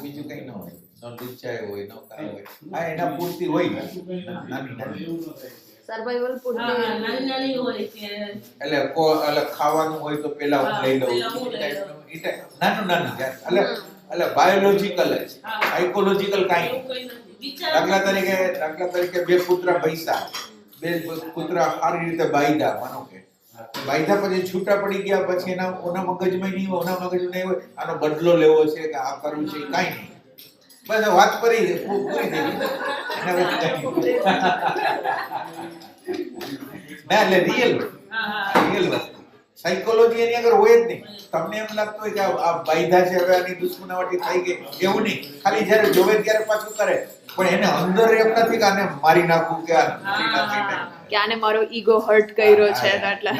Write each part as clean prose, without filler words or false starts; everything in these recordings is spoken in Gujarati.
બીજું કઈ ન હોય, ન લુચ્ચાય હોય, ન કાંઈ હોય. હા, એના પૂરતી હોય ને નાની સર્વાઈવલ પૂરતી નાની હોય કે એટલે ખાવાનું હોય તો પેલા હું લઈ લઉં નાનું એટલે બાયોલોજીકલ જ સાયકોલોજીકલ કાંઈ દાખલા તરીકે બે કૂતરા પૈસા બે કૂતરા સારી રીતે બાયદા માનો કે બાયદા પછી છૂટા પડી ગયા પછી ઓના મગજમાં નહીં હોય, ઓના મગજમાં નહીં હોય આનો બદલો લેવો છે કે આ કરવું છે કાંઈ નહીં, બસ વાત કરી પૂરી થઈ ના એટલે રિયલ વસ્તુ સાયકોલોજી એની આગળ હોય જ નહીં. તમને એમ લાગતું હોય કે આ બાયદા છે હવે આની દુશ્મનાવટી થઈ ગઈ એવું નહીં, ખાલી જ્યારે જોવે ત્યારે પાછું કરે પણ એને અંદર એમ નથી કે આને મારી નાખવું કે કે આને મારો ઈગો હર્ટ કર્યો છે એટલે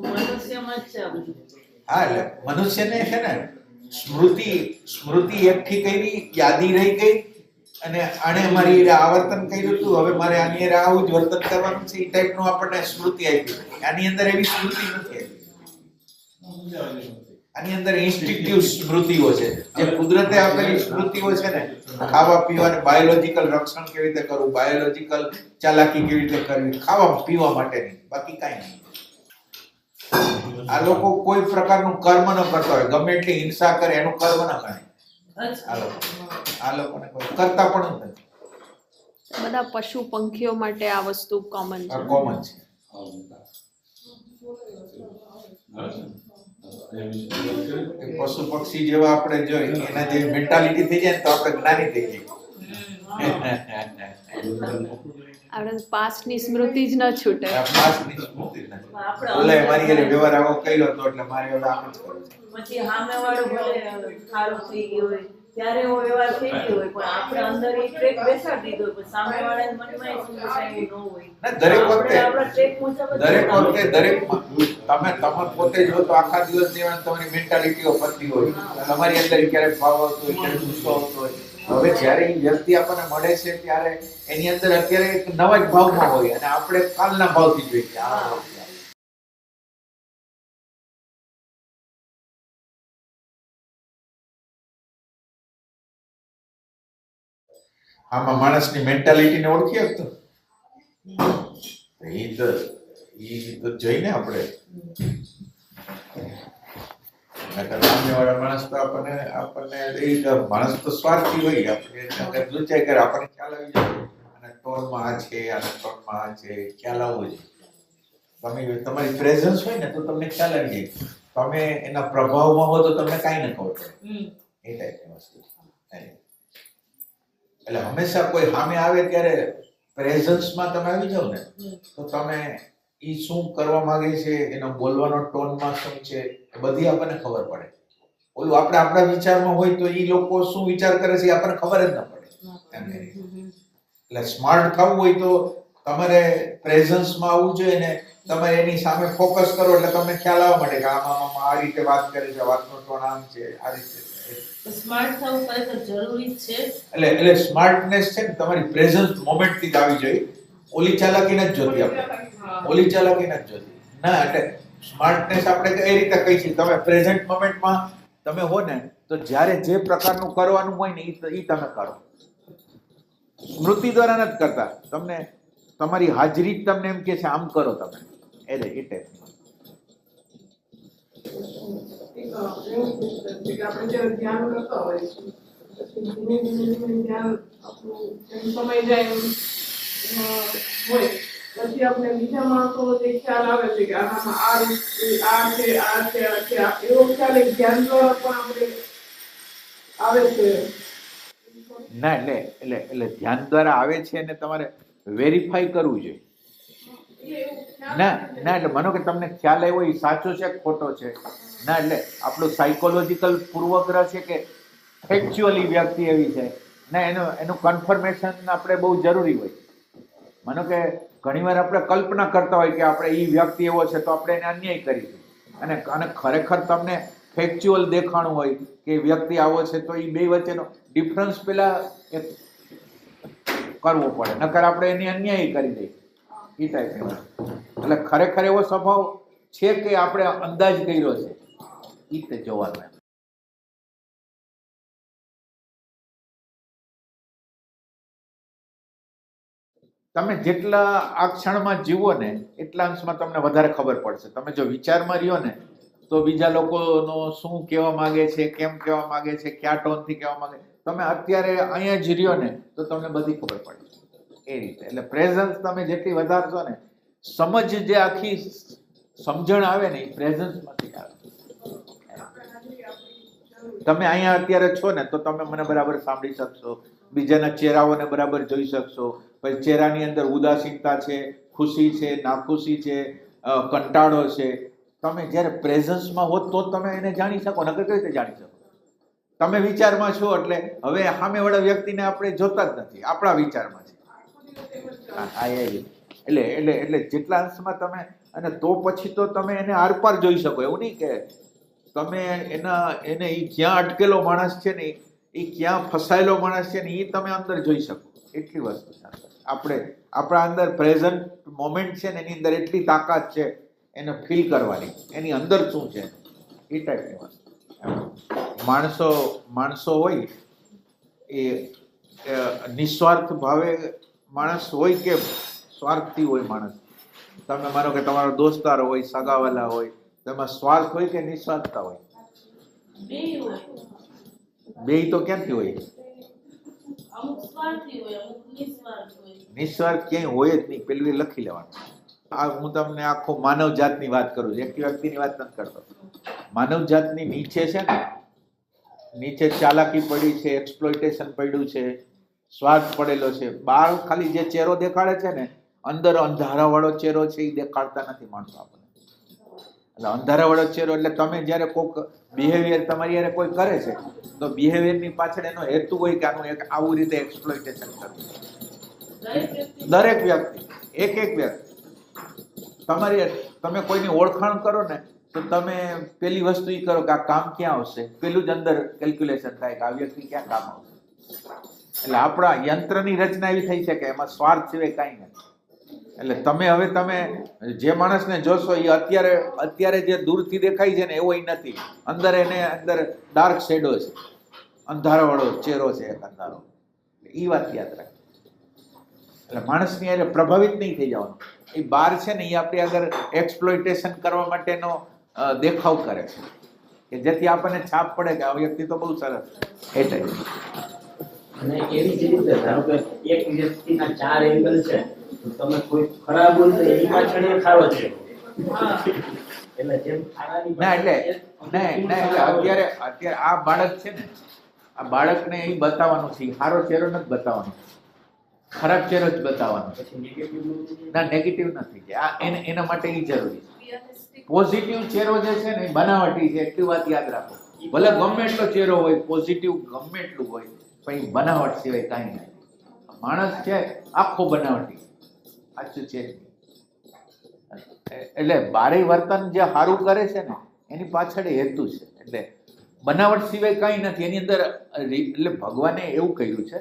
મનુષ્યમાં જ છે આ બધું. હા એટલે મનુષ્યને છે ને સ્મૃતિ એકઠી કરી યાદી રહી ગઈ અને આને મારી આવર્તન કર્યું હતું હવે મારે આની આવું જ વર્તન કરવાનું છે એ ટાઈપનું આપણને સ્મૃતિ આપી. આની અંદર એવી સ્મૃતિ નથી આપી, આની અંદર ઇન્સ્ટિંક્ટિવ સ્મૃતિઓ છે જે કુદરતે આપેલી સ્મૃતિઓ છે ને ખાવા પીવાનું બાયોલોજીકલ રક્ષણ કેવી રીતે કરવું, બાયોલોજીકલ ચાલાકી કેવી રીતે કરવી ખાવા પીવા માટેની, બાકી કાંઈ નહીં. આ લોકો કોઈ પ્રકારનું કર્મ ન કરતા હોય, ગમે એટલી હિંસા કરે એનું કર્મ ન ગણાય. આ લોકોને કોઈ કરતા પણ નથી. બધા પશુ પંખીઓ માટે આ વસ્તુ કોમન છે. કોમન છે. પશુ પક્ષી જેવા આપણે જોઈએ એના જેવી મેન્ટાલિટી થઈ જાય તો આપણે જ્ઞાની થઈ જઈએ. આપણે પાસ્ટની સ્મૃતિ જ ન છૂટે. પાસ્ટની સ્મૃતિ જ નથી. ઓલે મારી ઘરે વ્યવહાર આવો કર્યો તો એટલે મારે હવે આમ જ કરવું છે. પછી સામેવાળો ભલે ખારો થઈ ગયો હોય ત્યારે એવો વ્યવહાર થઈ ગયો હોય પણ આપણે અંદર એ ટ્રેક બેસાડી દીધો હોય પણ સામેવાળાના મનમાં એ સમજાય ન હોય. દરેક વખતે આપણા ટ્રેક મુજબ તમે પોતે જો તો આખા દિવસ દરમિયાન તમારી મેન્ટાલિટીઓ બદલી હોય, તમારી અંદર ક્યારેક ભાવ આવતો હોય, ક્યારેક ગુસ્સો આવતો હોય. હવે જ્યારે એ વ્યક્તિ આપણને મળે છે ત્યારે એની અંદર અત્યારે એક નવા જ ભાવમાં હોય અને આપણે કાલના ભાવથી જોઈએ. આમાં માણસની મેન્ટાલિટીને ઓળખી શકતો એ તો જોઈને આપણે સામેવાળા માણસ તો આપણને માણસ તો સ્વાર્થી હોય, આપણે લુચાઈ કરે આપણને ખ્યાલ આવી જાય અને ટોનમાં આ છે આના ટોનમાં આ છે ખ્યાલ આવવો જોઈએ. તમે તમારી પ્રેઝન્સ હોય ને તો તમને ખ્યાલ આવી જાય, તમે એના પ્રભાવમાં હો તો તમને કાંઈ ન ખબર પડે એ ટાઈપની વસ્તુ. એટલે હંમેશા કોઈ સામે આવે ત્યારે પ્રેઝન્સમાં તમે આવી જાવ ને તો તમે ઈ શું કરવા માંગે છે, એનો બોલવાનો ટોનમાં શું છે એ બધી આપણને ખબર પડે. ઓલું આપણે આપણા વિચારમાં હોય તો ઈ લોકો શું વિચાર કરે છે એ આપણને ખબર જ ન પડે. એટલે સ્માર્ટ થવું હોય તો તમારે પ્રેઝન્સમાં આવવું જોઈએ ને તમે એની સામે ફોકસ કરો એટલે તમને ખ્યાલ આવવા માટે કે આમાં આ રીતે વાત કરે છે, વાતનો ટોન આમ છે, આ રીતે. સ્માર્ટ થવું ખરેખર જરૂરી છે. એટલે સ્માર્ટનેસ છે ને તમારી પ્રેઝન્ટ મોમેન્ટ થી જ આવી જોઈએ. ઓલી ચાલાકી નથી જોતી આપણે, ઓલી ચાલાકી નથી જોતી ના. એટલે સ્માર્ટનેસ આપણે એ રીતે કહી છીએ તમે પ્રેઝન્ટ મોમેન્ટમાં તમે હો ને તો જ્યારે જે પ્રકારનું કરવાનું હોય ને એ તમે કરો. સ્મૃતિ દ્વારા નથી કરતા, તમને તમારી હાજરી જ તમને એમ કે છે આમ કરો તમે એ ટાઈપ. આપણે જ્યારે ધ્યાન કરતા હોય ધીમે ધ્યાન આપણું સમય જાય હોય પછી આપણે બીજા માણસો જે ખ્યાલ આવે છે કે આમાં આ છે એવો ખ્યાલ એક ધ્યાન દ્વારા પણ આપણે આવે છે. ના એટલે ધ્યાન દ્વારા આવે છે અને તમારે વેરીફાઈ કરવું જોઈએ. ના એટલે માનો કે તમને ખ્યાલ આવ્યો એ સાચો છે કે ખોટો છે ના. એટલે આપણું સાયકોલોજીકલ પૂર્વગ્રહ છે કે ફેક્ચ્યુઅલી વ્યક્તિ એવી છે ના, એનું કન્ફર્મેશન આપણે બહુ જરૂરી હોય. માનો કે ઘણીવાર આપણે કલ્પના કરતા હોય કે આપણે એ વ્યક્તિ એવો છે તો આપણે એને અન્યાય કરીશું અને ખરેખર તમને ફેક્ચ્યુઅલ દેખાણું હોય કે વ્યક્તિ આવો છે તો એ બે વચ્ચેનો ડિફરન્સ પેલા કરવો પડે, નકર આપણે એની અન્યાય કરી દઈએ એ ટાઈપની. એટલે ખરેખર એવો સ્વભાવ છે કે આપણે અંદાજ કર્યો છે એ રીતે જોવાનું. તમે જેટલા આ ક્ષણમાં જીવો ને એટલા અંશમાં તમને વધારે ખબર પડશે. તમે જો વિચારમાં રહ્યો ને તો બીજા લોકોનો શું કહેવા માંગે છે, કેમ કહેવા માંગે છે, કયા ટોનથી કહેવા માંગે, તમે અત્યારે અહીંયા જ રહ્યો ને તો તમને બધી ખબર પડે એ રીતે. એટલે પ્રેઝન્સ તમે જેટલી વધારશો ને, સમજ જે આખી સમજણ આવે ને એ પ્રેઝન્સમાંથી આવે. તમે અહીંયા અત્યારે છો ને તો તમે મને બરાબર સાંભળી શકશો, બીજાના ચહેરાઓને બરાબર જોઈ શકશો. પછી ચહેરાની અંદર ઉદાસીનતા છે, ખુશી છે, નાખુશી છે, કંટાળો છે. તમે જ્યારે પ્રેઝન્સમાં હો તો તમે એને જાણી શકો, નકર કઈ રીતે જાણી શકો? તમે વિચારમાં છો એટલે હવે સામેવાળા વ્યક્તિને આપણે જોતા જ નથી, આપણા વિચારમાં છે. હા એટલે એટલે એટલે જેટલા અંશમાં તમે, અને તો પછી તો તમે એને આરપાર જોઈ શકો. એવું નહીં કે તમે એને એ ક્યાં અટકેલો માણસ છે ને, એ ક્યાં ફસાયેલો માણસ છે ને એ તમે અંદર જોઈ શકો. એટલી વસ્તુ છે આપણા અંદર પ્રેઝન્ટ મોમેન્ટ છે ને એની અંદર એટલી તાકાત છે એને ફીલ કરવાની, એની અંદર શું છે એ ટાઈપની વસ્તુ. માણસો હોય એ નિસ્વાર્થ ભાવે માણસ હોય કે સ્વાર્થથી હોય માણસ. તમે માનો કે તમારો દોસ્તાર હોય, સગાવાલા હોય, તેમાં સ્વાર્થ હોય કે નિસ્વાર્થતા હોય? બેય તો ક્યાંથી હોય? નિસ્વાર્થ ક્યાંય હોય જ નહીં. પેલું લખી લેવાનું. આ હું તમને આખો માનવ જાતની વાત કરું છું, એક વ્યક્તિની વાત નથી કરતો. માનવ જાતની નીચે છે ને, નીચે ચાલાકી પડી છે, એક્સપ્લોઇટેશન પડ્યું છે, સ્વાર્થ પડેલો છે. બહાર ખાલી જે ચહેરો દેખાડે છે ને, અંદર અંધારાવાળો ચહેરો છે એ દેખાડતા નથી માણસો આપણને. એટલે અંધારાવાળો ચહેરો એટલે તમે જ્યારે કોઈક બિહેવિયર તમારી યારે કોઈ કરે છે તો બિહેવિયરની પાછળ એનો હેતુ હોય કે આનું એક આવું રીતે એક્સપ્લોઇટેશન કરવું. દરેક વ્યક્તિ, એક વ્યક્તિ તમે કોઈની ઓળખાણ કરો ને તો તમે પેલી વસ્તુ એ કરો કે આ કામ ક્યાં આવશે, પેલું જ અંદર કેલ્ક્યુલેશન થાય કે આ વ્યક્તિ ક્યાં કામ આવશે. એટલે આપણા યંત્રની રચના એવી થઈ છે કે એમાં સ્વાર્થ સિવાય કાંઈ નથી. એટલે તમે જે માણસને જોશો એ અત્યારે જે દૂરથી દેખાય છે ને એવો નથી. અંદર ડાર્ક શેડો છે, અંધારાવાળો ચહેરો છે, એક અંધારો. એ વાત યાદ રાખો. એટલે માણસની અરે પ્રભાવિત નહીં થઈ જવાનું. એ બહાર છે ને એ આપણી આગળ એક્સપ્લોઇટેશન કરવા માટેનો દેખાવ કરે છે કે જેથી આપણને છાપ પડે કે આ વ્યક્તિ તો બહુ સરસ. એટલે અને એવી જ રીતે ધારો કે એક વ્યક્તિના 4 એંગલ છે, તો તમે કોઈ ખરાબ હોય તો એની પાછળ એ ખારો છે. એટલે જેમ ખારાની ના એટલે અત્યારે આ બાળક છે ને, આ બાળકને એ બતાવવાનું છે, સારો ચહેરો નથી બતાવવાનો, ખરાબ ચહેરો જ બતાવવાનો. ના, નેગેટિવ નથી કે આ એના માટે એ જરૂરી છે. પોઝિટિવ ચહેરો જે છે ને એ બનાવટી છે. એટલી વાત યાદ રાખો. ભલે ગમે એટલો ચહેરો હોય, પોઝિટિવ ગમે એટલું હોય, પણ એ બનાવટ સિવાય કાંઈ નહીં. માણસ છે આખો બનાવટી, સાચું છે. એટલે બારે વર્તન જે સારું કરે છે ને એની પાછળ હેતુ છે. એટલે બનાવટ સિવાય કાંઈ નથી એની અંદર. એટલે ભગવાને એવું કહ્યું છે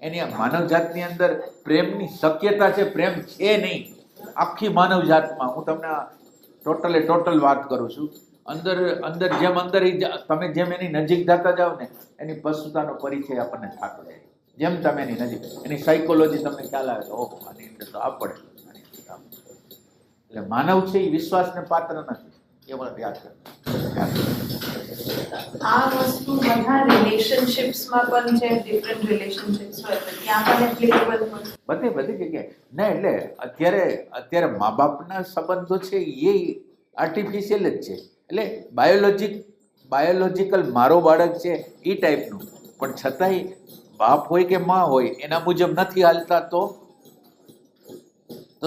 એની માનવ જાતની અંદર પ્રેમની શક્યતા છે. પ્રેમ છે નહીં આખી માનવ જાતમાં. હું તમને ટોટલ વાત કરું છું. અંદર તમે જેમ એની નજીક જતા જાઓ ને એની પશુતાનો પરિચય આપણને થતો જાય. જેમ તમે એની નજીક, એની સાયકોલોજી તમને ખ્યાલ આવે ઓહો આની અંદર તો આ પડે. એટલે માનવ છે એ વિશ્વાસને પાત્ર નથી. એ મને યાદ કરો. આ વસ્તુ બધા રિલેશનશિપ્સમાં પણ છે, ડિફરન્ટ રિલેશનશિપ્સ હોય તો ત્યાં પણ એપ્લિકેબલ હોય બધી જગ્યાએ. ના એટલે અત્યારે મા બાપના સંબંધો છે એ આર્ટિફિશિયલ જ છે. એટલે બાયોલોજિકલ મારો બાળક છે એ ટાઈપનું, પણ છતાંય બાપ હોય કે મા હોય એના મુજબ નથી હાલતા તો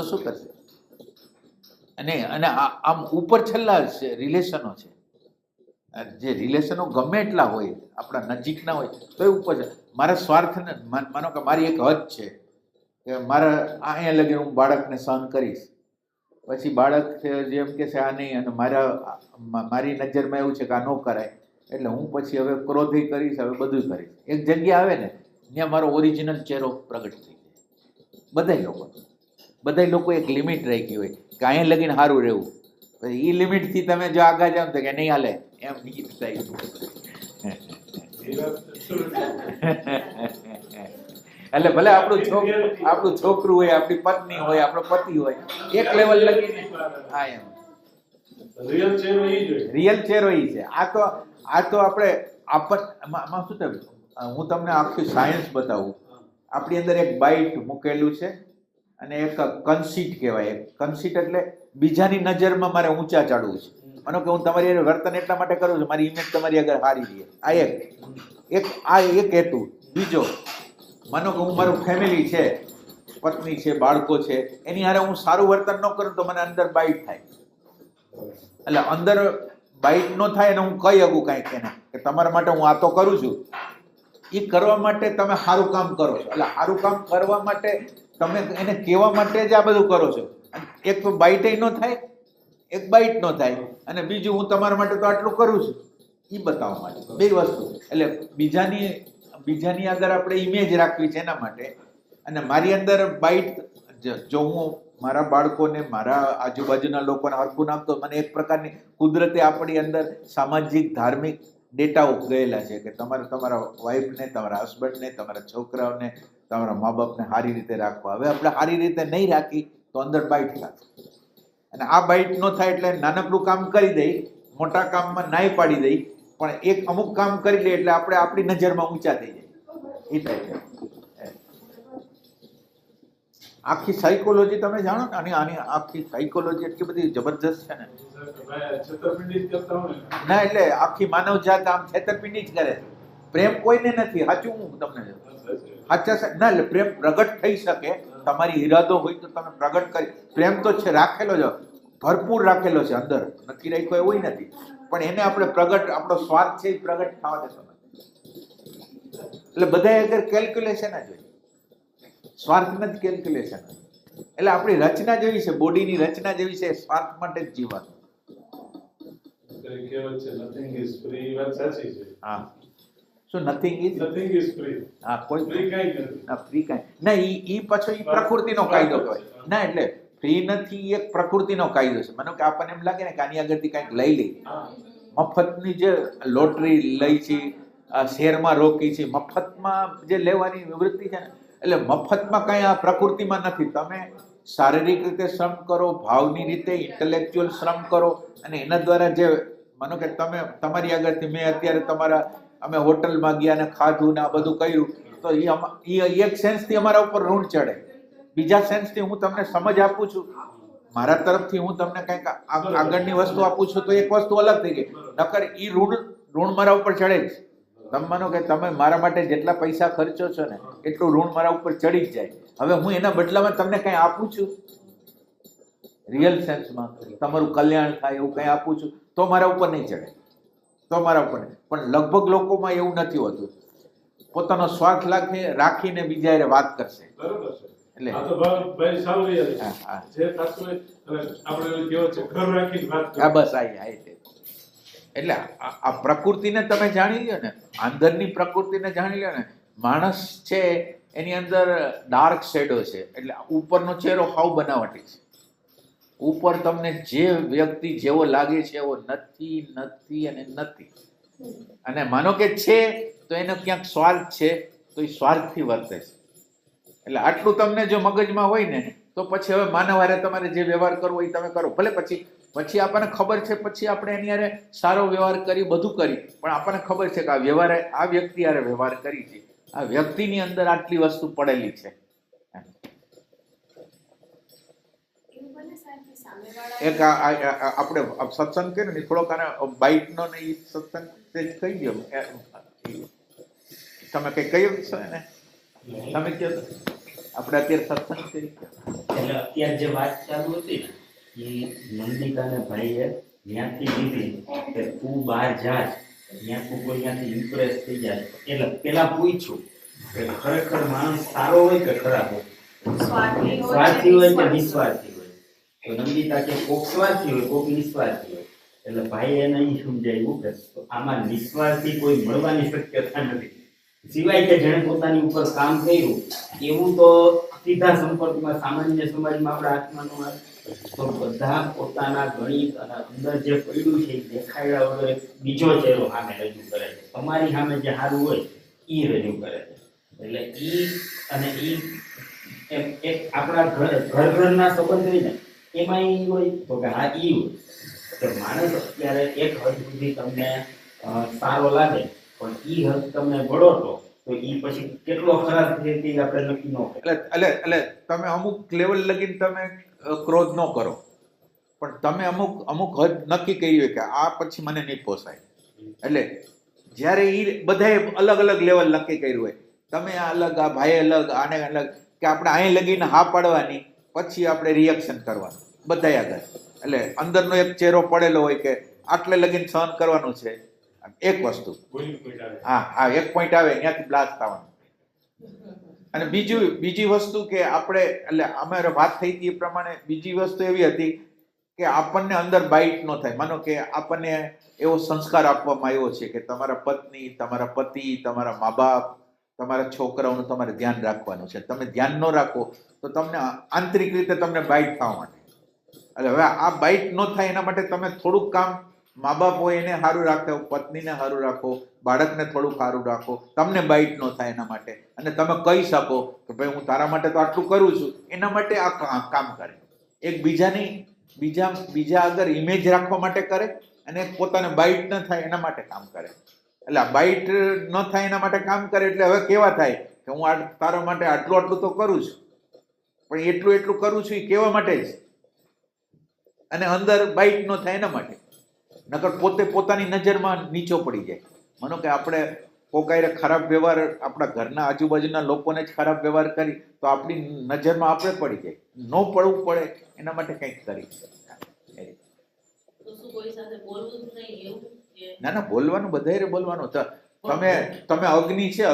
શું કરશે? અને આમ ઉપર છેલ્લા છે રિલેશનો છે. જે રિલેશનો ગમે એટલા હોય આપણા નજીકના હોય તો એ ઉપર છે. મારા સ્વાર્થને માનો કે મારી એક હદ છે કે મારા અહીંયા લગી હું બાળકને સહન કરીશ, પછી બાળક જેમ કે છે આ નહીં, અને મારી નજરમાં એવું છે કે આ ન કરાય, એટલે હું પછી હવે ક્રોધી કરીશ, હવે બધું કરીશ. એક જગ્યા આવે ને ત્યાં મારો ઓરિજિનલ ચહેરો પ્રગટ થઈ જાય. બધા લોકો એક લિમિટ રાખી હોય કે અહીંયા લગીને સારું રહેવું. પછી એ લિમિટથી તમે જો આગળ જાઓ તો કે નહીં હાલે એમ નહીં થાય. એટલે ભલે આપણું છોકરું હોય, આપણી પત્ની હોય, આપણો પતિ હોય, એક લેવલ લગીને હા એમ રિયલ ચહેરો ઈ જ હોય. રિયલ ચહેરો ઈ છે. આ તો આપણે આમાં શું થયું, હું તમને આખી સાયન્સ બતાવું. આપણી અંદર એક બાઇટ મૂકેલું છે અને એક કન્સીટ કહેવાય. એક કન્સીટ એટલે બીજાની નજરમાં મારે ઊંચા ચડવું છે. માનો કે હું તમારી હારે વર્તન એટલા માટે કરું છું મારી ઇમેજ તમારી આગળ સારી રહે. આ એક હેતુ. બીજો, માનો કે હું મારું ફેમિલી છે, પત્ની છે, બાળકો છે, એની હારે હું સારું વર્તન ન કરું તો મને અંદર બાઇટ થાય. એટલે અંદર બાઇટ ન થાય અને હું કહી શકું કાંઈક એને કે તમારા માટે હું આ તો કરું છું. એ કરવા માટે તમે સારું કામ કરો છો. એટલે સારું કામ કરવા માટે તમે એને કહેવા માટે જ આ બધું કરો છો. એક તો બાઇટ ન થાય, એક બાઇટ ન થાય, અને બીજું હું તમારા માટે તો આટલું કરું છું એ બતાવવા માટે. બે વસ્તુ. એટલે બીજાની આગળ આપણે ઇમેજ રાખવી છે એના માટે. અને મારી અંદર બાઇટ, જો હું મારા બાળકોને, મારા આજુબાજુના લોકોને હરખું નાખતો, મને એક પ્રકારની કુદરતે આપણી અંદર સામાજિક ધાર્મિક ડેટાઓ ગયેલા છે કે તમારે તમારા વાઈફને, તમારા હસબન્ડને, તમારા છોકરાઓને, તમારા મા બાપને સારી રીતે રાખવા. હવે આપણે સારી રીતે નહીં રાખી તો અંદર બાઇટ લાગે. અને આ બાઇટ ન થાય એટલે નાનકડું કામ કરી દઈ, મોટા કામમાં નાઈ પાડી દઈ, પણ એક અમુક કામ કરી લે એટલે આપણે આપણી નજરમાં ઊંચા થઈ જાય. એ થાય. આખી સાયકોલોજી તમે જાણો ને, આની આખી સાયકોલોજી એટલી બધી જબરજસ્ત છે ને. છેતરપિંડી જ કરતા હોય ને. ના, એટલે આખી માનવ જાત આમ છેતરપિંડી જ કરે છે. પ્રેમ કોઈને નથી. સાચું હું તમને સાચા ના, એટલે પ્રેમ પ્રગટ થઈ શકે. તમારી ઈરાદો હોય તો તમે પ્રગટ કરી. પ્રેમ તો છે, રાખેલો જ, ભરપૂર રાખેલો છે અંદર, નથી રાખ્યો એવું નથી. પણ એને આપણે પ્રગટ, આપણો સ્વાર્થ છે એ પ્રગટ થવા દેતો નથી. એટલે બધા આગળ કેલ્ક્યુલેશન જ હોય, સ્વાર્થ નથી, કેલ્ક્યુલેશન. એટલે આપણી રચના જેવી છે, બોડીની રચના જેવી છે, સ્વાર્થ માટે જ જીવવાનું. કહેવત છે nothing is free. વાત સાચી છે. હા, શું nothing is? nothing is free. હા, કોઈ ફ્રી કાંઈ નથી. ના, ફ્રી કાંઈ ના. ઈ પાછો ઈ પ્રકૃતિનો કાયદો કહેવાય. ના, એટલે ફ્રી નથી, એક પ્રકૃતિનો કાયદો છે. માનો કે આપણને એમ લાગે ને કે આની આગળથી કાંઈક લઈ લઈ, હા. મફતની જે લોટરી લઈ છે, શેરમાં રોકી છે, મફતમાં જે લેવાની વૃત્તિ છે ને, એટલે મફતમાં કાંઈ આ પ્રકૃતિમાં નથી. તમે શારીરિક રીતે શ્રમ કરો, ભાવની રીતે ઇન્ટેલેક્ચ્યુઅલ શ્રમ કરો, અને એના દ્વારા જે, માનો કે તમે તમારી આગળથી મેં અત્યારે અમે હોટલમાં ગયા ને ખાધું ને આ બધું કર્યું, તો એ એક સેન્સથી અમારા ઉપર ઋણ ચડે. બીજા સેન્સથી હું તમને સમજ આપું છું, મારા તરફથી હું તમને કંઈક આગળની વસ્તુ આપું છું, તો એક વસ્તુ અલગ થઈ ગઈ. નકર એ ઋણ મારા ઉપર ચડે જ. તમે માનો કે તમે મારા માટે જેટલા પૈસા ખર્ચો છો ને એટલું ઋણ મારા ઉપર ચડી જ જાય. હવે હું એના બદલામાં તમને કંઈ આપું છું, રિયલ સેન્સમાં તમારું કલ્યાણ થાય એવું કંઈ આપું છું, તો મારા ઉપર નહીં ચડે, તો મારા ઉપર નહીં. પણ લગભગ લોકોમાં એવું નથી હોતું. પોતાનો સ્વાર્થ રાખીને બીજા હારે વાત કરશે. બરોબર છે. એટલે આ તો ભાઈ સાવ રિયલ છે. હા, હા. જે થતું હોય આપણે એવું કહેવત છે, ઘર રાખીને વાત કરો. હા, બસ આ એટલે આ પ્રકૃતિને તમે જાણી લો ને, અંદરની પ્રકૃતિને જાણી લો ને. માણસ છે એની અંદર ડાર્ક શેડો છે, એટલે ઉપરનો ચહેરો હાવ બનાવટી છે. ઉપર તમને જે વ્યક્તિ જેવો લાગે છે એવો નથી, નથી અને નથી. અને માનો કે છે તો એનો ક્યાંક સ્વાર્થ છે, તો એ સ્વાર્થથી વર્તે છે. એટલે આટલું તમને જો મગજમાં હોય ને, તો પછી હવે માનવ હારે તમારે જે વ્યવહાર કરવો એ તમે કરો. ભલે પછી આપણને ખબર છે, પછી આપણે એની હારે સારો વ્યવહાર કરી, બધું કરી, પણ આપણને ખબર છે કે આ વ્યક્તિ હારે વ્યવહાર કરી છે, આ વ્યક્તિની અંદર આટલી વસ્તુ પડેલી છે. એક આપણે સત્સંગ કર્યો ને થોડોક બાઇટનો ને એ સત્સંગ કહી દો. તમે કઈ કયો વિષય ને તમે કહો. આપણે અત્યારે સત્સંગ કરી, એટલે અત્યારે જે વાત ચાલુ હતી ને, એ નંદિકાને ભાઈએ ત્યાંથી લીધી કે તું બહાર જા, ત્યાં તું કોઈ ત્યાંથી ઇમ્પ્રેસ થઈ જાય. એટલે પેલા પૂછ્યું કે ખરેખર માણસ સારો હોય કે ખરાબ હોય, સ્વાર્થી હોય કે નિસ્વાર્થી હોય. તો નંદિકા કે કોક સ્વાર્થી હોય, કોક નિસ્વાર્થી હોય. એટલે ભાઈ એને ઈ સમજાવ્યું કે આમાં નિસ્વાર્થી કોઈ મળવાની શક્યતા નથી, સિવાય કે જેણે પોતાની ઉપર કામ કર્યું. એવું તો સીધા સંપર્કમાં સામાન્ય સમાજમાં આપણા આત્માનો આવે તો બધા પોતાના ગણિત અને અંદર જે પડ્યું છે એ દેખાડ્યા વગર બીજો ચહેરો સામે રજૂ કરે છે. તમારી સામે જે સારું હોય એ રજૂ કરે છે. એટલે ઈ અને ઈ એમ એક આપણા ઘરના સંબંધ હોય ને એમાં ઈ હોય તો કે હા ઈ હોય કે માણસ અત્યારે એક હદ સુધી તમને સારો લાગે પણ ઈ હદ તમને બળો તો ઈ પછી કેટલો ખરાબ છે તે આપણે નક્કી ન કરીએ. એટલે તમે અમુક લેવલ લગીને તમે ક્રોધ ન કરો, પણ તમે અમુક હદ નક્કી કરી હોય કે આ પછી મને નહીં પોસાય. એટલે જ્યારે એ બધાએ અલગ અલગ લેવલ નક્કી કર્યું હોય, તમે આ અલગ, આ ભાઈ અલગ, આને અલગ, કે આપણે અહીં લગીને હા પાડવાની, પછી આપણે રિએક્શન કરવાનું બધાય આગળ. એટલે અંદરનો એક ચહેરો પડેલો હોય કે આટલે લગીને સહન કરવાનું છે, એક વસ્તુ. હા, એક પોઈન્ટ આવે ત્યાંથી બ્લાસ્ટ થવાનું. અને બીજી વસ્તુ કે આપણે, એટલે અમારે વાત થઈ હતી એ પ્રમાણે બીજી વસ્તુ એવી હતી કે આપણને અંદર બાઇટ ન થાય. માનો કે આપણને એવો સંસ્કાર આપવામાં આવ્યો છે કે તમારા પત્ની, તમારા પતિ, તમારા મા બાપ, તમારા છોકરાઓનું તમારે ધ્યાન રાખવાનું છે. તમે ધ્યાન ન રાખો તો તમને આંતરિક રીતે તમને બાઇટ થવા માટે. એટલે હવે આ બાઇટ ન થાય એના માટે તમે થોડુંક કામ, મા બાપ હોય એને સારું રાખો, પત્નીને સારું રાખો, બાળકને થોડુંક સારું રાખો, તમને બાઇટ ન થાય એના માટે. અને તમે કહી શકો કે ભાઈ હું તારા માટે તો આટલું કરું છું, એના માટે આ કામ કરે. એક બીજા આગળ ઇમેજ રાખવા માટે કરે, અને પોતાને બાઇટ ન થાય એના માટે કામ કરે. એટલે આ બાઇટ ન થાય એના માટે કામ કરે એટલે હવે કેવા થાય કે હું તારા માટે આટલું તો કરું છું, પણ એટલું કરું છું એ કેવા માટે જ, અને અંદર બાઇટ ન થાય એના માટે. નકર પોતે પોતાની નજરમાં નીચો પડી જાય. માનો કે આપણે કોકાયરે ખરાબ વ્યવહાર, આપણા ઘરના આજુબાજુના લોકોને જ ખરાબ વ્યવહાર કરી તો આપણી નજરમાં આપણે પડી જાય. ન પડવું પડે એના માટે કંઈક કરી. ના, બોલવાનું બધાય બોલવાનું. તમે અગ્નિ છે,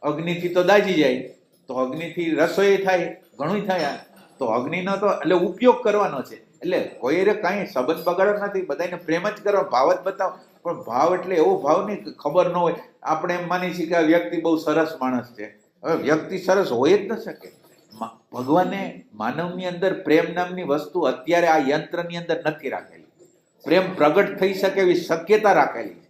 અગ્નિથી તો દાજી જાય, તો અગ્નિથી રસોઈ થાય, ઘણું થાય. તો અગ્નિનો તો એટલે ઉપયોગ કરવાનો છે. એટલે કોઈ કાંઈ સંબંધ બગાડો નથી, બધાને પ્રેમ જ કરો, ભાવ જ બતાવો. પણ ભાવ એટલે એવો ભાવ નહીં કે ખબર ન હોય. આપણે એમ માની છીએ કે આ વ્યક્તિ બહુ સરસ માણસ છે. હવે વ્યક્તિ સરસ હોય જ ન શકે. ભગવાને માનવની અંદર પ્રેમ નામની વસ્તુ અત્યારે આ યંત્રની અંદર નથી રાખેલી. પ્રેમ પ્રગટ થઈ શકે એવી શક્યતા રાખેલી છે.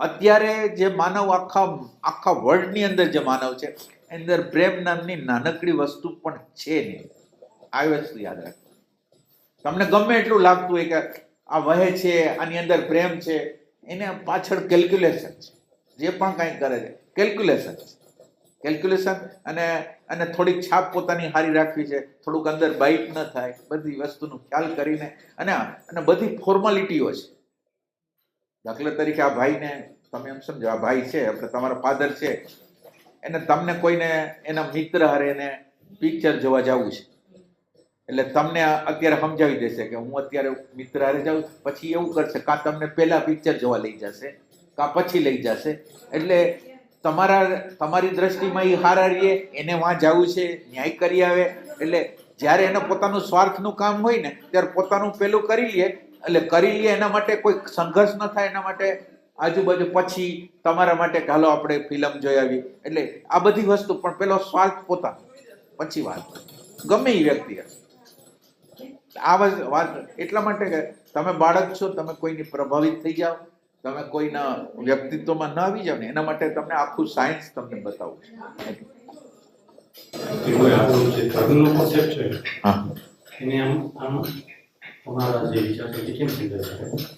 અત્યારે જે માનવ આખા વર્લ્ડની અંદર જે માનવ છે એની અંદર પ્રેમ નામની નાનકડી વસ્તુ પણ છે નહીં. આ વસ્તુ યાદ રાખો. તમને ગમે એટલું લાગતું હોય કે આ વહે છે, આની અંદર પ્રેમ છે, એને પાછળ કેલ્ક્યુલેશન છે. જે પણ કાંઈ કરે છે કેલ્ક્યુલેશન, અને થોડીક છાપ પોતાની હારી રાખવી છે, થોડુંક અંદર બાઇટ ન થાય, બધી વસ્તુનો ખ્યાલ કરીને, અને બધી ફોર્માલિટીઓ છે. દાખલા તરીકે આ ભાઈને તમે એમ સમજો, આ ભાઈ છે આપણે તમારા ફાધર છે, એને તમને કોઈને એના મિત્ર હારે એને પિક્ચર જોવા જવું છે, એટલે તમને અત્યારે સમજાવી દેશે કે હું અત્યારે મિત્ર હારે જાઉં. પછી એવું કરશે કાં તમને પહેલા પિક્ચર જોવા લઈ જશે, કાં પછી લઈ જશે. એટલે તમારી દ્રષ્ટિમાં એ હારા રહીએ, એને વાં જવું છે, ન્યાય કરી આવે. એટલે જ્યારે એને પોતાનું સ્વાર્થનું કામ હોય ને ત્યારે પોતાનું પેલું કરી લે. એટલે કરી લે એના માટે કોઈ સંઘર્ષ ન થાય એના માટે આજુબાજુ પછી તમારા માટે હાલો આપણે ફિલ્મ જોઈ આવી. એટલે આ બધી વસ્તુ, પણ પેલો સ્વાર્થ પોતાનો, પછી વાત ગમે એ વ્યક્તિ. આ વાત એટલા માટે કે તમે બાળક છો, તમે કોઈની પ્રભાવિત થઈ જાઓ, તમે કોઈના વ્યક્તિત્વમાં ન આવી જાવ ને, એના માટે તમને આખું સાયન્સ તમને બતાવું છે.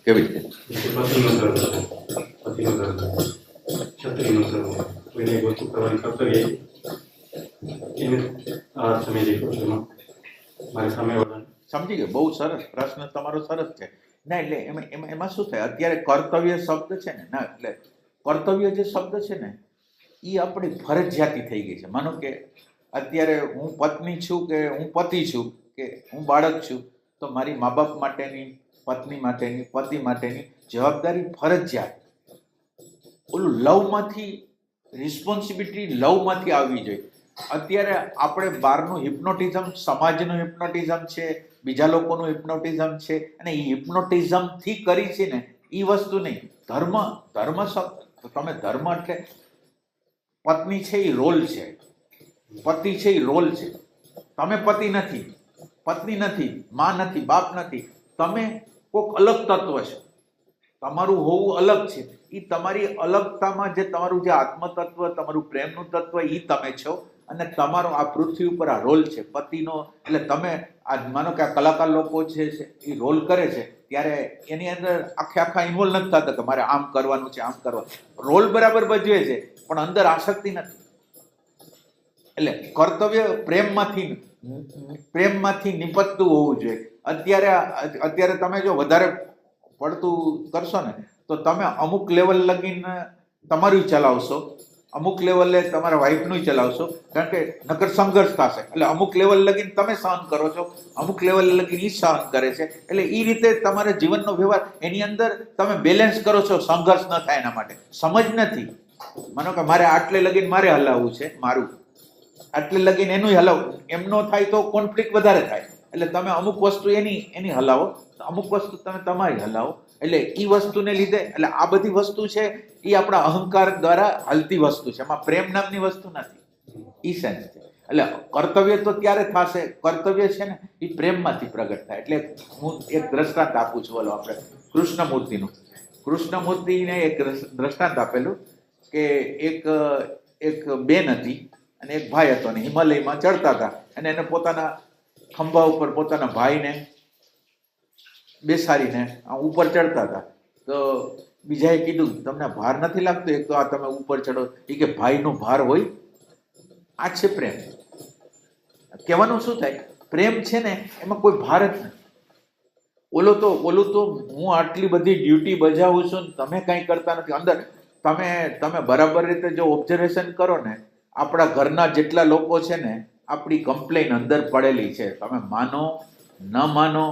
કેવી રીતે સમજી ગયો? બહુ સરસ પ્રશ્ન તમારો, સરસ છે. ના, એટલે એમાં શું થાય, અત્યારે કર્તવ્ય શબ્દ છે ને, ના, એટલે કર્તવ્ય જે શબ્દ છે ને એ આપણી ફરજિયાતી થઈ ગઈ છે. માનો કે અત્યારે હું પત્ની છું, કે હું પતિ છું, કે હું બાળક છું, તો મારી મા બાપ માટેની, પત્ની માટેની, પતિ માટેની જવાબદારી ફરજિયાત. ઓલું લવમાંથી, રિસ્પોન્સિબિલિટી લવમાંથી આવવી જોઈએ. અત્યારે આપણે બહારનું હિપ્નોટિઝમ, સમાજનું હિપ્નોટિઝમ છે, બીજા લોકોનું હિપ્નોટિઝમ છે, અને એ હિપ્નોટિઝમથી કરી છે ને એ વસ્તુ નહીં. ધર્મ તમે ધર્મ એટલે પત્ની છે એ રોલ છે, પતિ છે એ રોલ છે. તમે પતિ નથી, પત્ની નથી, માં નથી, બાપ નથી, તમે કોઈક અલગ તત્વ છો. તમારું હોવું અલગ છે. એ તમારી અલગતામાં જે તમારું જે આત્મતત્વ, તમારું પ્રેમનું તત્વ, એ તમે છો. અને તમારો આ પૃથ્વી ઉપર આ રોલ છે પતિનો. એટલે તમે આ માનો કે આ કલાકાર લોકો છે એ રોલ કરે છે ત્યારે એની અંદર આખા ઇન્વોલ્વ નથી થતા કે મારે આમ કરવાનું છે, આમ કરવાનું. રોલ બરાબર ભજવે છે પણ અંદર આસક્તિ નથી. એટલે કર્તવ્ય પ્રેમમાંથી નિપજતું હોવું જોઈએ. અત્યારે તમે જો વધારે પડતું કરશો ને તો તમે અમુક લેવલ લગીને તમારું ચલાવશો, અમુક લેવલે તમારા વાઈફનું ચલાવશો, કારણ કે નકર સંઘર્ષ થશે. એટલે અમુક લેવલ લગીને તમે સહન કરો છો, અમુક લેવલ લગીને એ સહન કરે છે. એટલે એ રીતે તમારા જીવનનો વ્યવહાર એની અંદર તમે બેલેન્સ કરો છો, સંઘર્ષ ન થાય એના માટે. સમજ નથી. માનો કે મારે આટલે લગીને મારે હલાવવું છે, મારું આટલે લગીને એનું હલાવવું, એમ ન થાય તો કોન્ફ્લિક્ટ વધારે થાય. એટલે તમે અમુક વસ્તુ એની હલાવો, અમુક વસ્તુ તમે તમારી હલાવો. એટલે એ વસ્તુને લીધે એટલે આ બધી વસ્તુ છે એ આપણા અહંકાર દ્વારા હાલતી વસ્તુ છે. એમાં પ્રેમ નામની વસ્તુ નથી. એ સેન્સ છે. એટલે કર્તવ્ય તો ત્યારે થશે, કર્તવ્ય છે ને એ પ્રેમમાંથી પ્રગટ થાય. એટલે હું એક દ્રષ્ટાંત આપું છું. બોલો આપણે કૃષ્ણમૂર્તિનું. કૃષ્ણમૂર્તિને એક દ્રષ્ટાંત આપેલું કે એક બેન હતી અને એક ભાઈ હતો ને હિમાલયમાં ચડતા હતા અને એને પોતાના ખંભા ઉપર પોતાના ભાઈને બેસાડીને ઉપર ચડતા હતા. તો બીજાએ કીધું તમને ભાર નથી લાગતો? એક તો આ તમે ઉપર ચડો. એ કે ભાઈનો ભાર હોય. આ છે પ્રેમ. કહેવાનું શું થાય? પ્રેમ છે ને એમાં કોઈ ભાર જ નથી. ઓલું તો હું આટલી બધી ડ્યુટી બજાવું છું ને તમે કાંઈ કરતા નથી. અંદર તમે બરાબર રીતે જો ઓબ્ઝર્વેશન કરો ને, આપણા ઘરના જેટલા લોકો છે ને આપણી કમ્પ્લેન અંદર પડેલી છે. તમે માનો ન માનો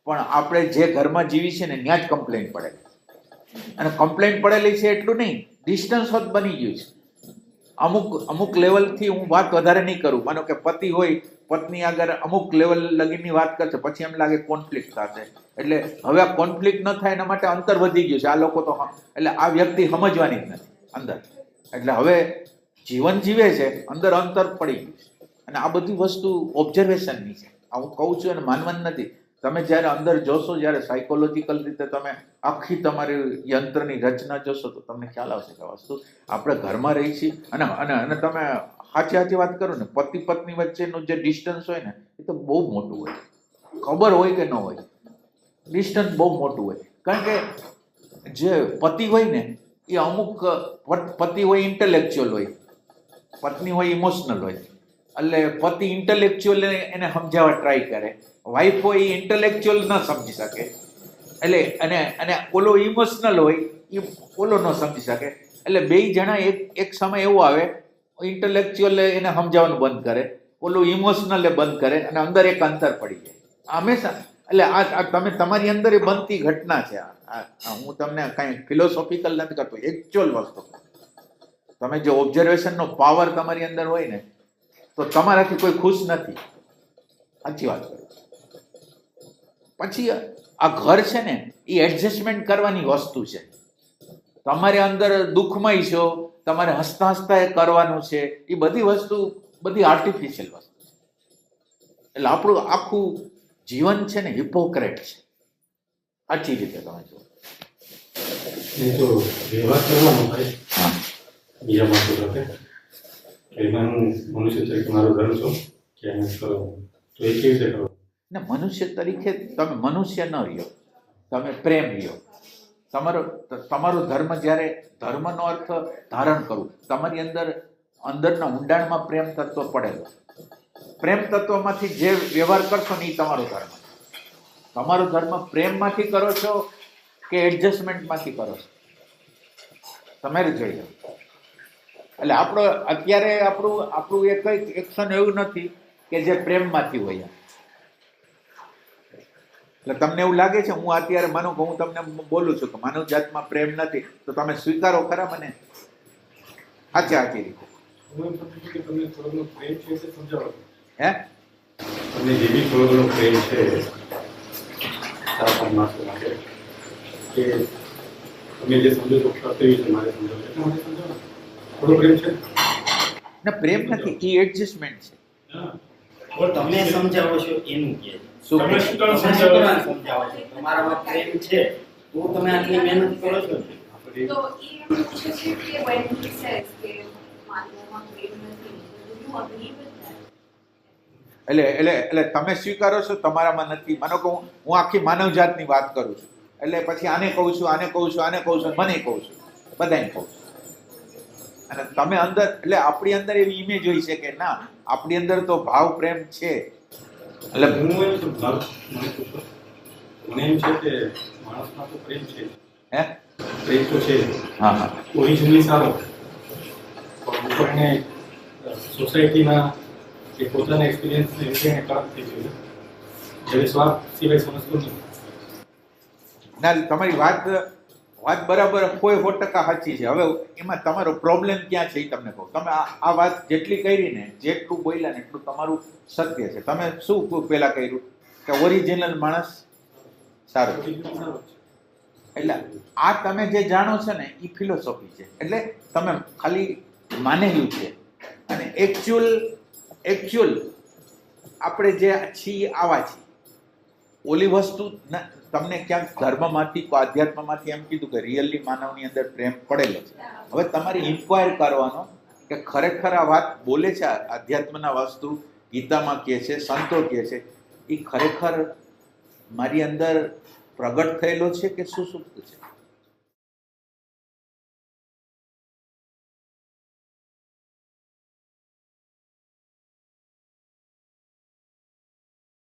પણ આપણે જે ઘરમાં જીવી છે ને ત્યાં જ કમ્પ્લેન પડેલી. અને કમ્પ્લેન પડેલી છે એટલું નહીં, ડિસ્ટન્સ જ બની ગયું છે. અમુક લેવલથી હું વાત વધારે નહીં કરું. માનો કે પતિ હોય, પત્ની આગળ અમુક લેવલ લગીની વાત કરશે, પછી એમ લાગે કોન્ફ્લિક્ટ થશે. એટલે હવે આ કોન્ફ્લિક્ટ ન થાય એના માટે અંતર વધી ગયું છે. આ લોકો તો એટલે આ વ્યક્તિ સમજવાની જ નથી અંદર. એટલે હવે જીવન જીવે છે અંદર અંતર પડી ગયું છે. અને આ બધી વસ્તુ ઓબ્ઝર્વેશનની છે. આ હું કહું છું અને માનવાનું નથી. તમે જ્યારે અંદર જોશો, જ્યારે સાયકોલોજીકલ રીતે તમે આખી તમારી યંત્રની રચના જોશો તો તમને ખ્યાલ આવશે કે વસ્તુ આપણે ઘરમાં રહી છીએ. અને તમે સાચી વાત કરો ને, પતિ પત્ની વચ્ચેનું જે ડિસ્ટન્સ હોય ને એ તો બહુ મોટું હોય. ખબર હોય કે ન હોય, ડિસ્ટન્સ બહુ મોટું હોય. કારણ કે જે પતિ હોય ને એ અમુક પતિ હોય ઇન્ટેલેક્ચ્યુઅલ હોય, પત્ની હોય ઇમોશનલ હોય. એટલે પતિ ઇન્ટેલેક્ચ્યુઅલ એને સમજાવવા ટ્રાય કરે, વાઈફ હોય એ ઇન્ટેલેક્ચ્યુઅલ ન સમજી શકે. એટલે અને ઓલો ઇમોશનલ હોય એ ઓલો ન સમજી શકે. એટલે બેય જણા એક સમય એવો આવે ઇન્ટેલેક્ચ્યુઅલ એને સમજાવવાનું બંધ કરે, ઓલું ઇમોશનલ બંધ કરે અને અંદર એક અંતર પડી જાય હંમેશા. એટલે આ તમે તમારી અંદર એ બનતી ઘટના છે. હું તમને કાંઈ ફિલોસોફિકલ નથી કરતો, એકચ્યુઅલ વસ્તુ. તમે જો ઓબ્ઝર્વેશનનો પાવર તમારી અંદર હોય ને તો તમારાથી કોઈ ખુશ નથી. સાચી વાત કરું. પછી આ ઘર છે ને એ એડજસ્ટમેન્ટ કરવાની વસ્તુ છે. તમારે અંદર દુઃખમય છો, તમારે હસતા હસતા એ કરવાનું છે. એ બધી વસ્તુ બધી આર્ટિફિશિયલ વસ્તુ છે. એટલે આપણું આખું જીવન છે ને હિપોક્રેટ છે. સાચી રીતે તમે જો વ્યવહાર કરવાનો ભાઈ બીજા માણસો સાથે એમાં મનુષ્ય તરીકે મારું ધર્મ છું કે એને કરો તો એ કેવી રીતે કરો? ને મનુષ્ય તરીકે તમે મનુષ્ય ન રહ્યો, તમે પ્રેમ રહ્યો. તમારો ધર્મ જ્યારે ધર્મનો અર્થ ધારણ કરવું, તમારી અંદરના ઊંડાણમાં પ્રેમ તત્વ પડેલો. પ્રેમ તત્વમાંથી જે વ્યવહાર કરશો ને એ તમારો ધર્મ. તમારો ધર્મ પ્રેમમાંથી કરો છો કે એડજસ્ટમેન્ટમાંથી કરો છો, તમારે જોઈ લો. એટલે અત્યારે આપણું એક એક્શન એવું નથી કે જે પ્રેમમાંથી હોય. એટલે તમને એવું લાગે છે હું અત્યારે માનો કે હું તમને બોલું છું કે માનવ જાતમાં પ્રેમ નથી, તો તમે સ્વીકારો ખરા મને સાચી રીતે? તમને થોડો ઘણો પ્રેમ છે એ સમજાવો. હે તમને જે બી થોડો ઘણો પ્રેમ છે આપણા માણસો માટે કે તમે જે સમજો છો કર્તવ્ય છે મારે સમજાવો એટલે મને સમજાવો. થોડો પ્રેમ છે ને પ્રેમ નથી, એ એડજસ્ટમેન્ટ છે. તમે સમજાવો છો એનું કે શું તમે પ્રેમ? શું કામ તમે સમજાવો? શું કામ સમજાવો છો? તમારામાં પ્રેમ છે તો તમે આટલી મહેનત કરો છો ને. આપણે તો એ એમ પૂછે છે કે when he says કે માનવમાં પ્રેમ નથી, do you agree with that? એટલે તમે સ્વીકારો છો તમારામાં નથી. માનો કે હું આખી માનવ જાતની વાત કરું છું, એટલે પછી આને કહું છું, આને કહું છું, આને કહું છું, મને કહું છું, બધાને કહું છું. અને તમે અંદર, એટલે આપણી અંદર એવી ઇમેજ હોય છે કે ના, આપણી અંદર તો ભાવ પ્રેમ છે. એટલે હું એમ છું, મને પૂછો, મને એમ છે કે માણસમાં તો પ્રેમ છે, હે પ્રેમ તો છે, હા હા ઓરિજિનલી સારો, પણ ઉપરને સોસાયટીના કે પોતાના એક્સપિરિયન્સને લીધે એને કડક થઈ ગયું છે. જ્યારે સ્વાર્થ સિવાય સમજતો નહીં. ના, તમારી વાત બરાબર 100% સાચી છે. હવે એમાં તમારો પ્રોબ્લેમ ક્યાં છે એ તમને કહું. તમે આ વાત જેટલી કરી ને, જેટલું બોલ્યા ને એટલું તમારું સત્ય છે. તમે શું પહેલા કર્યું કે ઓરિજિનલ માણસ સારો છે. Original સારો છે. એટલે આ તમે જે જાણો છો ને એ ફિલોસોફી છે. એટલે તમે ખાલી માનેલું છે, અને એકચ્યુઅલ આપણે જે છીએ આવા છીએ. ઓલી વસ્તુ તમને ક્યાંક ધર્મમાંથી કે આધ્યાત્મમાંથી એમ કીધું કે રિયલી માનવની અંદર પ્રેમ પડેલો છે. હવે તમારે ઇન્ક્વાયર કરવાનો કે ખરેખર આ વાત બોલે છે, આધ્યાત્મના વસ્તુ ગીતામાં કહે છે, સંતો કહે છે, એ ખરેખર મારી અંદર પ્રગટ થયેલો છે કે સુસુપ્ત છે.